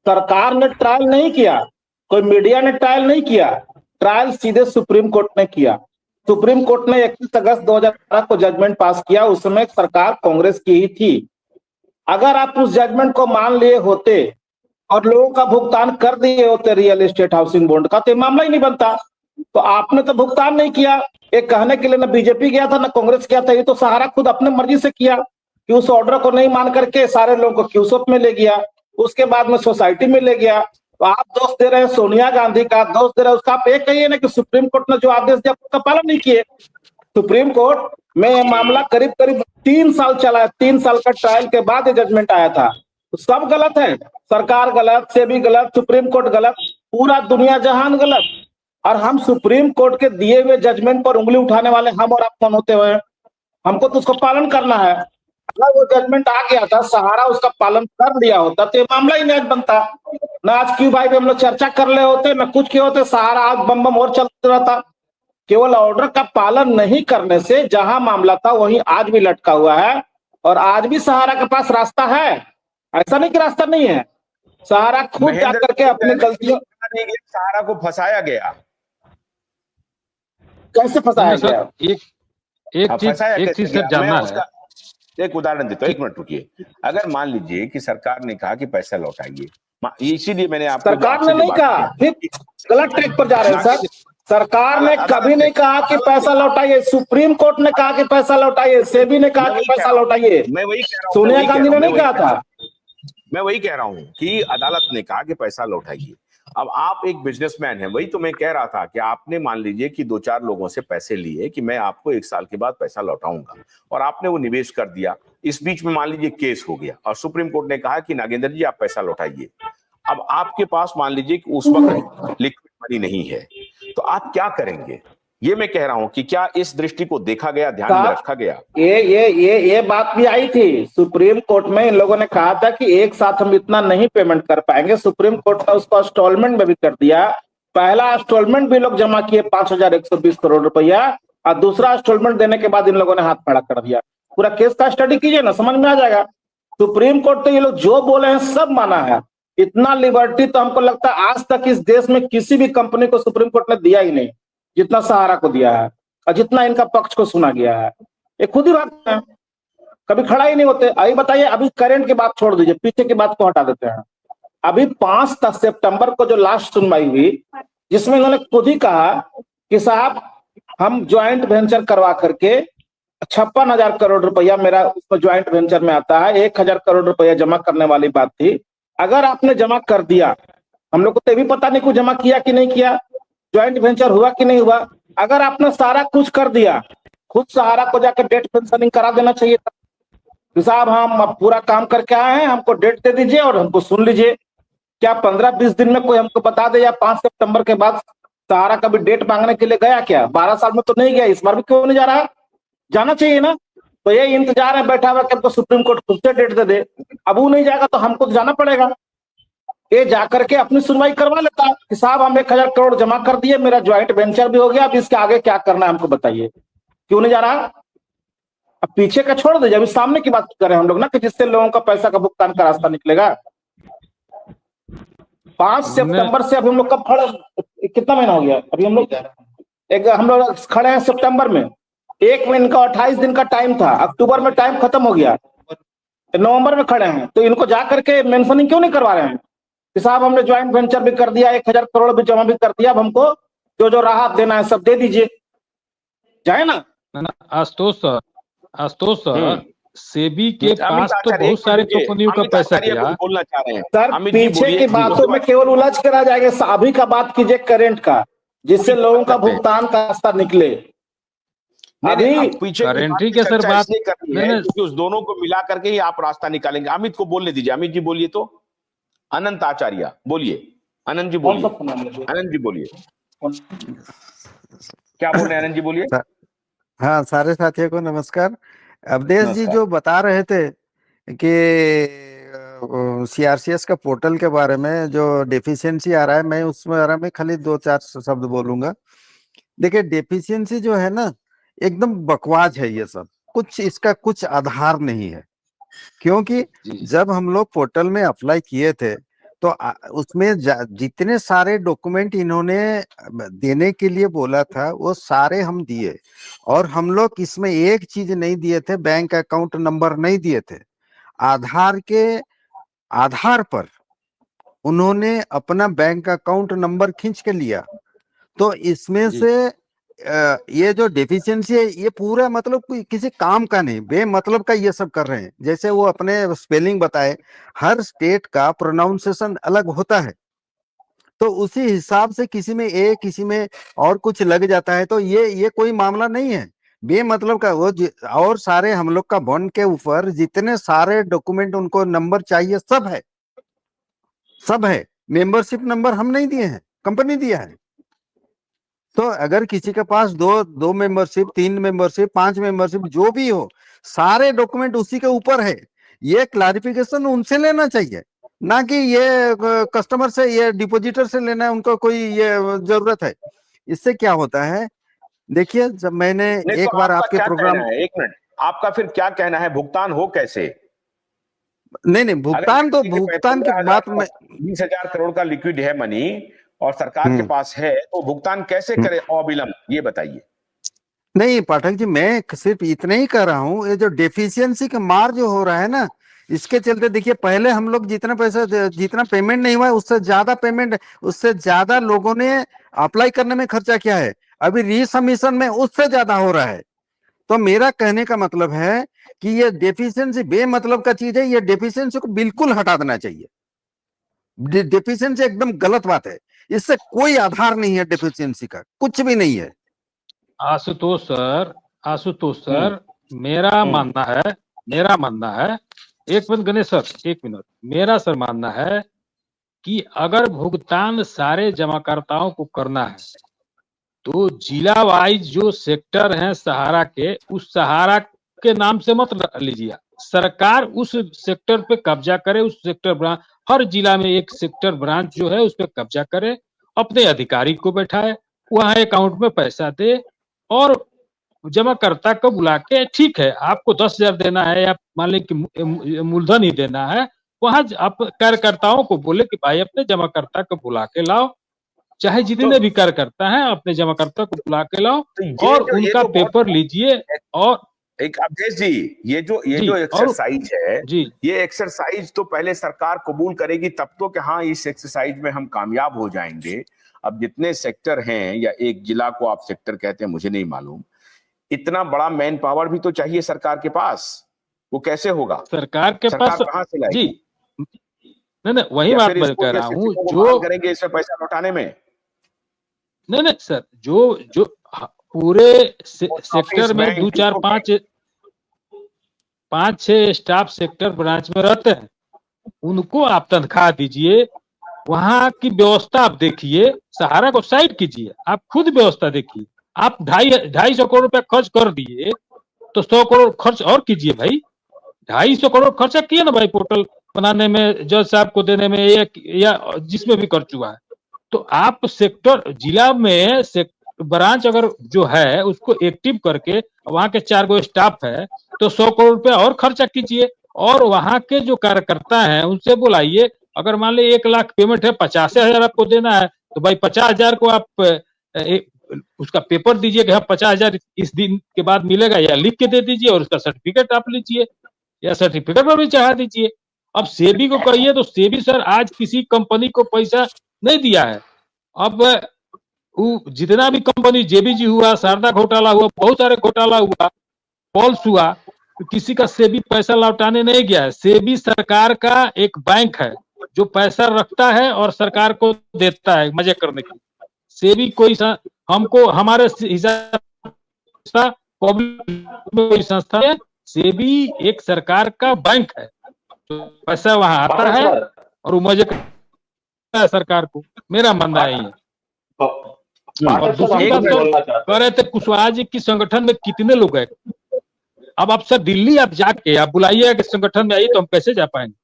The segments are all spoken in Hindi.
सरकार ने ट्रायल नहीं किया, कोई मीडिया ने ट्रायल नहीं किया, ट्रायल सीधे सुप्रीम कोर्ट ने किया। सुप्रीम कोर्ट ने 31 अगस्त 2018 को जजमेंट पास किया। उस समय सरकार कांग्रेस की ही थी। अगर आप उस जजमेंट को मान लिए होते और लोगों का भुगतान कर दिए होते रियल एस्टेट हाउसिंग बॉन्ड का, तो मामला ही नहीं बनता। तो आपने तो भुगतान नहीं किया। एक कहने के लिए ना बीजेपी गया था ना कांग्रेस गया था, ये तो सहारा खुद अपने मर्जी से किया कि उस ऑर्डर को नहीं मान करके सारे लोगों को क्यूसोप में ले गया, उसके बाद में सोसाइटी में ले गया। तो आप दोष दे रहे हैं सोनिया गांधी का, दोष दे रहे हैं उसका। आप एक कहिए ना कि सुप्रीम कोर्ट ने जो आदेश दिया उसका पालन नहीं किए। सुप्रीम कोर्ट में यह मामला करीब करीब 3 साल चला है। 3 साल का ट्रायल के बाद ये जजमेंट आया था। तो सब गलत है, सरकार गलत, सेबी गलत, सुप्रीम कोर्ट गलत, पूरा दुनिया जहान गलत। और हम सुप्रीम कोर्ट के दिए हुए जजमेंट पर उंगली उठाने वाले हम और आप कौन होते हुए? हमको तो उसको पालन करना है। अगर वो जजमेंट आ गया था, सहारा उसका पालन कर लिया होता तो ये मामला ही नहीं बनता। ना आज क्यों भाई हम लोग चर्चा कर ले होते, ना कुछ किए होते, सहारा आज बम बम और चलता रहता। केवल ऑर्डर का पालन नहीं करने से जहां मामला था वहीं आज भी लटका हुआ है। और आज भी सहारा के पास रास्ता है, ऐसा नहीं कि रास्ता नहीं है। सहारा खुद जाकर के अपनी गलतियों, सहारा को फंसाया गया। कैसे फंसाया गया? एक चीज सर जानना है। एक उदाहरण देता हूं, 1 मिनट रुकिए। अगर मान लीजिए कि सरकार ने कहा कि पैसा लौटाइए, इसीलिए मैंने आपको, सरकार ने नहीं कहा, फिर गलत ट्रैक पर जा रहे हैं सर। सरकार ने कभी नहीं कहा कि पैसा लौटाइए। सुप्रीम कोर्ट ने कहा कि पैसा लौटाइए, सेबी ने कहा कि पैसा लौटाइए, सोनिया गांधी ने नहीं कहा था। मैं वही कह रहा हूं कि अदालत ने कहा कि पैसा लौटाइए। अब आप एक बिजनेसमैन हैं, वही तो मैं कह रहा था कि आपने मान लीजिए कि 2-4 लोगों से पैसे लिए कि मैं आपको 1 साल के बाद पैसा लौटाऊंगा, और आपने वो निवेश कर दिया। इस बीच में मान लीजिए केस हो गया और सुप्रीम कोर्ट ने कहा कि नागेंद्र जी आप पैसा लौटाइए। अब आपके पास मान लीजिए कि उस वक्त लिक्विड मनी नहीं है, तो आप क्या करेंगे? ये मैं कह रहा हूं कि क्या इस दृष्टि को देखा गया, ध्यान में रखा गया? ये बात भी आई थी सुप्रीम कोर्ट में। इन लोगों ने कहा था कि एक साथ हम इतना नहीं पेमेंट कर पाएंगे। सुप्रीम कोर्ट ने उसको इंस्टॉलमेंट में भी कर दिया। पहला इंस्टॉलमेंट भी लोग जमा किए 5,120 करोड़ रुपया, और दूसरा इंस्टॉलमेंट देने के बाद इन लोगों ने हाथ खड़ा कर दिया। पूरा केस का स्टडी कीजिए ना, समझ में आ जाएगा। सुप्रीम कोर्ट तो ये लोग जो बोले हैं सब माना है। इतना लिबर्टी तो हमको लगता है आज तक इस देश में किसी भी कंपनी को सुप्रीम कोर्ट ने दिया ही नहीं जितना सहारा को दिया है, और जितना इनका पक्ष को सुना गया है। ये खुद ही बात है, कभी खड़ा ही नहीं होते। अभी बताइए, अभी करंट की बात छोड़ दीजिए, पीछे की बात को हटा देते हैं। अभी 5 सितंबर को जो लास्ट सुनवाई हुई, जिसमें इन्होंने खुद ही कहा कि साहब हम ज्वाइंट वेंचर करवा करके 56,000 करोड़ रुपया मेरा उसमें ज्वाइंट वेंचर में आता है, 1,000 करोड़ रुपया जमा करने वाली बात थी। अगर आपने जमा कर दिया, हम लोग को तो भी पता नहीं कुछ जमा किया कि नहीं किया, ज्वाइंट वेंचर हुआ कि नहीं हुआ। अगर आपने सारा कुछ कर दिया, खुद सहारा को जाकर डेट पेंशनिंग करा देना चाहिए था कि साहब हम अब पूरा काम करके आए हैं, हमको डेट दे दीजिए और हमको सुन लीजिए। क्या 15-20 दिन में कोई हमको बता दे, या 5 सितंबर के बाद सहारा कभी डेट मांगने के लिए गया क्या? 12 साल में तो नहीं गया, इस बार भी क्यों नहीं जा रहा? जाना चाहिए ना। तो ये इंतजार है बैठा हुआ कि हमको सुप्रीम कोर्ट खुद से डेट दे दे। अब वो नहीं जाएगा तो हमको तो जाना पड़ेगा। ये जाकर के अपनी सुनवाई करवा लेता कि साहब हम 1,000 करोड़ जमा कर दिए, मेरा ज्वाइंट वेंचर भी हो गया, अब इसके आगे क्या करना है हमको बताइए। क्यों नहीं जा रहा? अब पीछे का छोड़ दीजिए, अभी सामने की बात करें हम लोग ना, कि जिससे लोगों का पैसा का भुगतान का रास्ता निकलेगा। 5 सितंबर से अभी हम लोग कब खड़े, कितना महीना हो गया? अभी हम लोग खड़े हैं सितंबर में। 1 महीने का 28 दिन का टाइम था, अक्टूबर में टाइम खत्म हो गया, नवंबर में खड़े हैं। तो इनको जाकर के मेंशनिंग क्यों नहीं करवा रहे हैं कि साहब हमने ज्वाइंट वेंचर भी कर दिया, 1,000 करोड़ भी जमा भी कर दिया, अब हमको जो जो राहत देना है सब दे दीजिए, जाए ना। आशुतोष सर, सेबी के पास तो बहुत सारे कंपनियों का पैसा गया। बोलना चाह रहे हैं सर, पीछे की बातों में केवल उलझ कर आ जाएंगे। अभी का बात कीजिए करंट का, जिससे लोगों का भुगतान का रास्ता निकले। अभी पीछे करंटी के सर बात क्योंकि उस दोनों को मिला करके ही आप रास्ता निकालेंगे। अमित को बोलने दीजिए। अमित जी बोलिए। तो अनंत आचार्य बोलिए। आनंद जी बोलिए। आनंद जी बोलिए, क्या बोल रहे हैं? आनंद जी बोलिए। हाँ, सारे साथियों को नमस्कार। अवधेश जी जो बता रहे थे कि सीआरसीएस का पोर्टल के बारे में जो डेफिशिएंसी आ रहा है, मैं उसमें बारे में खाली 2-4 शब्द बोलूंगा। देखिए, डेफिशिएंसी जो है ना, एकदम बकवास है। ये सब कुछ, इसका कुछ आधार नहीं है। क्योंकि जब हम लोग पोर्टल में अप्लाई किए थे तो उसमें जितने सारे डॉक्यूमेंट इन्होंने देने के लिए बोला था वो सारे हम दिए, और हम लोग इसमें एक चीज नहीं दिए थे, बैंक अकाउंट नंबर नहीं दिए थे। आधार के आधार पर उन्होंने अपना बैंक अकाउंट नंबर खींच के लिया। तो इसमें से ये जो डेफिशिएंसी है ये पूरा मतलब कोई किसी काम का नहीं, बेमतलब का ये सब कर रहे हैं। जैसे वो अपने स्पेलिंग बताए, हर स्टेट का प्रोनाउंसिएशन अलग होता है, तो उसी हिसाब से किसी में ए किसी में और कुछ लग जाता है। तो ये कोई मामला नहीं है बेमतलब का। वो और सारे हम लोग का बॉन्ड के ऊपर जितने सारे डॉक्यूमेंट उनको नंबर चाहिए सब है, सब है। मेंबरशिप नंबर हम नहीं दिए हैं, कंपनी दिया है। तो अगर किसी के पास दो मेंबरशिप, 3 मेंबरशिप, 5 मेंबरशिप जो भी हो, सारे डॉक्यूमेंट उसी के ऊपर है। ये क्लैरिफिकेशन उनसे लेना चाहिए, ना कि ये कस्टमर से, ये डिपॉजिटर से लेना है उनको कोई ये जरूरत है। इससे क्या होता है, देखिए जब मैंने एक बार आपके प्रोग्राम, एक मिनट, आपका फिर क्या कहना है, भुगतान हो कैसे? नहीं भुगतान तो भुगतान की बात में 20,000 करोड़ का लिक्विड है मनी और सरकार के पास है, तो भुगतान कैसे करे अविलंब, ये बताइए। नहीं पाठक जी, मैं सिर्फ इतना ही कह रहा हूँ, ये जो डेफिशिएंसी का मार जो हो रहा है ना, इसके चलते देखिए पहले हम लोग जितना पैसा, जितना पेमेंट नहीं हुआ है उससे ज्यादा पेमेंट, उससे ज्यादा लोगों ने अप्लाई करने में खर्चा किया है। अभी रीसबमिशन में उससे ज्यादा हो रहा है। तो मेरा कहने का मतलब है कि ये डेफिशिएंसी बेमतलब का चीज है, ये डेफिशिएंसी को बिल्कुल हटा देना चाहिए। डेफिशिएंसी एकदम गलत बात है, इससे कोई आधार नहीं है, डेफिशिएंसी का कुछ भी नहीं है। आशुतोष सर, मेरा मानना है, एक मिनट गणेश सर, एक मिनट, मेरा सर मानना है कि अगर भुगतान सारे जमाकर्ताओं को करना है तो जिला वाइज जो सेक्टर हैं सहारा के, उस सहारा के नाम से मत लीजिए। सरकार उस सेक्टर पे कब्जा करे, उस सेक्टर ब्रांच, हर जिला में एक सेक्टर ब्रांच जो है उस पे कब्जा करे, अपने अधिकारी को बैठाए, वहां अकाउंट में पैसा दे और जमाकर्ता को बुला के, ठीक है आपको 10,000 देना है या मान ली कि मूलधन ही देना है, वहां आप कार्यकर्ताओं को बोले कि भाई अपने जमाकर्ता को बुला के लाओ, चाहे जितने भी कार्यकर्ता हैं अपने जमाकर्ता को बुला के लाओ और उनका पेपर लीजिए। और एक अवधेश जी, ये जो एक्सरसाइज है, ये एक्सरसाइज तो पहले सरकार कबूल करेगी तब तो कि हाँ इस एक्सरसाइज में हम कामयाब हो जाएंगे। अब जितने सेक्टर हैं, या एक जिला को आप सेक्टर कहते हैं मुझे नहीं मालूम, इतना बड़ा मैन पावर भी तो चाहिए सरकार के पास, वो कैसे होगा? सरकार के पास कहां से लाएगी? जी नहीं वही बात मैं कह रहा हूँ, जो करेंगे इसमें पैसा लौटाने में। नहीं सर, जो पूरे सेक्टर में 2, 4, 5, 6 स्टाफ सेक्टर ब्रांच में रहते हैं, उनको आप तनख्वाह दीजिए, वहां की व्यवस्था आप देखिए, सहारा को साइड कीजिए, आप खुद व्यवस्था देखिए। आप 250 करोड़ रुपया खर्च कर दिए तो 100 करोड़ खर्च और कीजिए भाई। 250 करोड़ खर्चा किए ना भाई, पोर्टल बनाने में, जज साहब को देने में, या जिसमें भी खर्च हुआ है। तो आप सेक्टर जिला में ब्रांच अगर जो है उसको एक्टिव करके, वहां के 4 गो स्टाफ है तो 100 करोड़ रुपया और खर्चा कीजिए, और वहां के जो कार्यकर्ता हैं उनसे बुलाइए। अगर मान ली 1 लाख पेमेंट है, 50,000 आपको देना है, तो भाई 50,000 को आप उसका पेपर दीजिए कि हाँ 50,000 इस दिन के बाद मिलेगा, या लिख के दे दीजिए और उसका सर्टिफिकेट आप लीजिए, या सर्टिफिकेट पर भी चढ़ा दीजिए। अब सेबी को कहिए तो सेबी सर आज किसी कंपनी को पैसा नहीं दिया है। अब जितना भी कंपनी, जेबीजी हुआ, शारदा घोटाला हुआ, बहुत सारे घोटाला हुआ, पॉल्स हुआ, तो किसी का सेबी पैसा लौटाने नहीं गया है। सेबी सरकार का एक बैंक है जो पैसा रखता है और सरकार को देता है मजे करने की। सेबी कोई हमको हमारे हिसाब कोई संस्था है, सेबी एक सरकार का बैंक है, तो पैसा वहां आता है और वो मजे करता है सरकार को। मेरा मानना है ये। और दूसरी बात तो कह रहे थे कुशवाहा जी की संगठन में कितने लोग हैं। अब आप सर दिल्ली आप जाके आप बुलाइए कि संगठन में आइए, तो हम कैसे जा पाएंगे?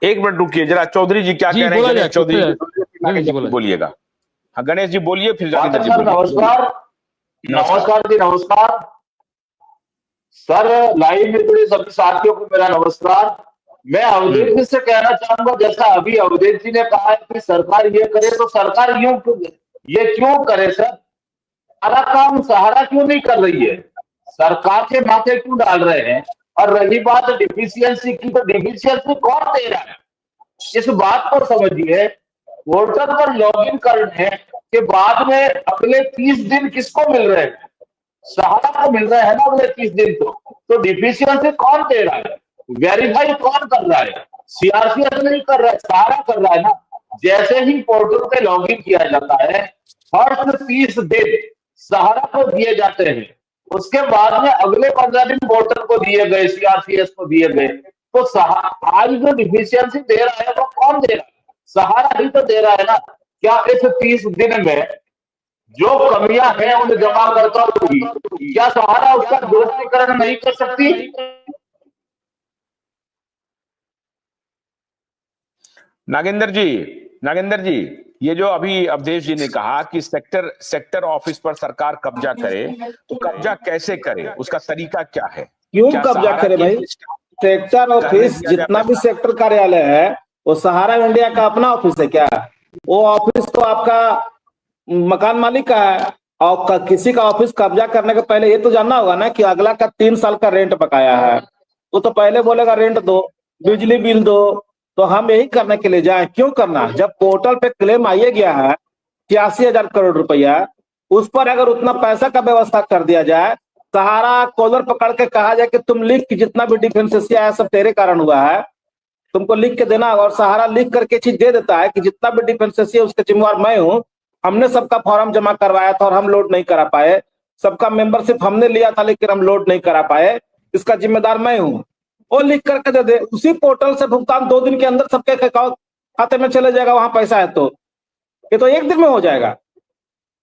एक मिनट रुकिए जरा, चौधरी जी क्या कह रहे हैं? चौधरी जी बोलिएगा। हाँ गणेश जी बोलिए, फिर नमस्कार जी, नमस्कार सर। लाइव में जुड़े सभी साथियों को मेरा नमस्कार। मैं अवधेश जी से कहना चाहूंगा, जैसा अभी अवधेश जी ने कहा है कि सरकार ये करे, तो सरकार ये क्यों करे सर? सारा काम सहारा क्यों नहीं कर रही है? सरकार के माथे क्यों डाल रहे हैं? और रही बात डिफिशियंसी की, तो डिफिशियंसी कौन दे रहा है? इस बात को समझिए। पोर्टल पर लॉगिन करने के बाद में अगले 30 दिन किसको मिल रहे हैं? सहारा को मिल रहा है ना अगले 30 दिन। तो डिफिशियंसी कौन दे रहा है? वेरीफाई कौन कर रहा है? सीआरसीएस नहीं कर रहा है, सहारा कर रहा है ना। जैसे ही पोर्टल पे लॉगिन किया जाता है, फर्स्ट 30 दिन सहारा को दिए जाते हैं, उसके बाद में अगले 15 दिन पोर्टल को दिए गए, सीआरसीएस को दिए गए। तो आज जो डिफिशियंसी दे रहा है वो कौन दे रहा है? सहारा ही तो दे रहा है ना। क्या इस 30 दिन में जो कमियां हैं उन जमाकर्ताओं की, क्या सहारा उसका दुरुस्तीकरण नहीं कर सकती? नागेंद्र जी, ये जो अभी अवधेश जी ने कहा कि सेक्टर ऑफिस पर सरकार कब्जा करे, तो कब्जा कैसे करे, उसका तरीका क्या है? क्यों क्या कब्जा सहारा करे की भाई? सेक्टर ऑफिस जितना भी सेक्टर कार्यालय है वो सहारा इंडिया का अपना ऑफिस है क्या? वो ऑफिस तो आपका मकान मालिक का है। और किसी का ऑफिस कब्जा करने के पहले ये तो जानना होगा ना कि अगला का 3 साल का रेंट बकाया है। वो तो पहले बोलेगा रेंट दो, बिजली बिल दो। तो हम यही करने के लिए जाए? क्यों करना? जब पोर्टल पे क्लेम आइए गया है 86,000 करोड़ रुपया, उस पर अगर उतना पैसा का व्यवस्था कर दिया जाए, सहारा कॉलर पकड़ के कहा जाए कि तुम लिख के जितना भी डिफेंसेस आया सब तेरे कारण हुआ है, तुमको लिख के देना। और सहारा लिख करके चीज दे देता है कि जितना भी डिफेंसेस है उसके जिम्मेवार मैं हूँ, हमने सबका फॉर्म जमा करवाया था और हम लोड नहीं करा पाए, सबका मेंबरशिप हमने लिया था लेकिन हम लोड नहीं करा पाए, इसका जिम्मेदार मैं हूँ। वो लिख करके दे दे, उसी पोर्टल से भुगतान 2 दिन के अंदर सबके खाते में चले जाएगा, वहां पैसा है तो। ये तो 1 दिन में हो जाएगा।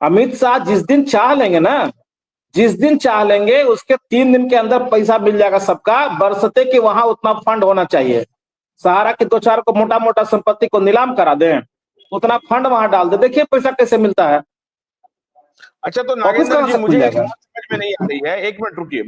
अमित शाह जिस दिन चाह लेंगे ना, जिस दिन चाह लेंगे उसके 3 दिन के अंदर पैसा मिल जाएगा सबका, बरसते कि वहां उतना फंड होना चाहिए। सहारा के 2-4 को मोटा मोटा संपत्ति को नीलाम करा दें, उतना फंड वहां डाल दे, देखिए पैसा कैसे मिलता है। अच्छा, तो नागेंद्र जी, मुझे एक बात समझ में नहीं आ रही है, 1 मिनट रुकिए।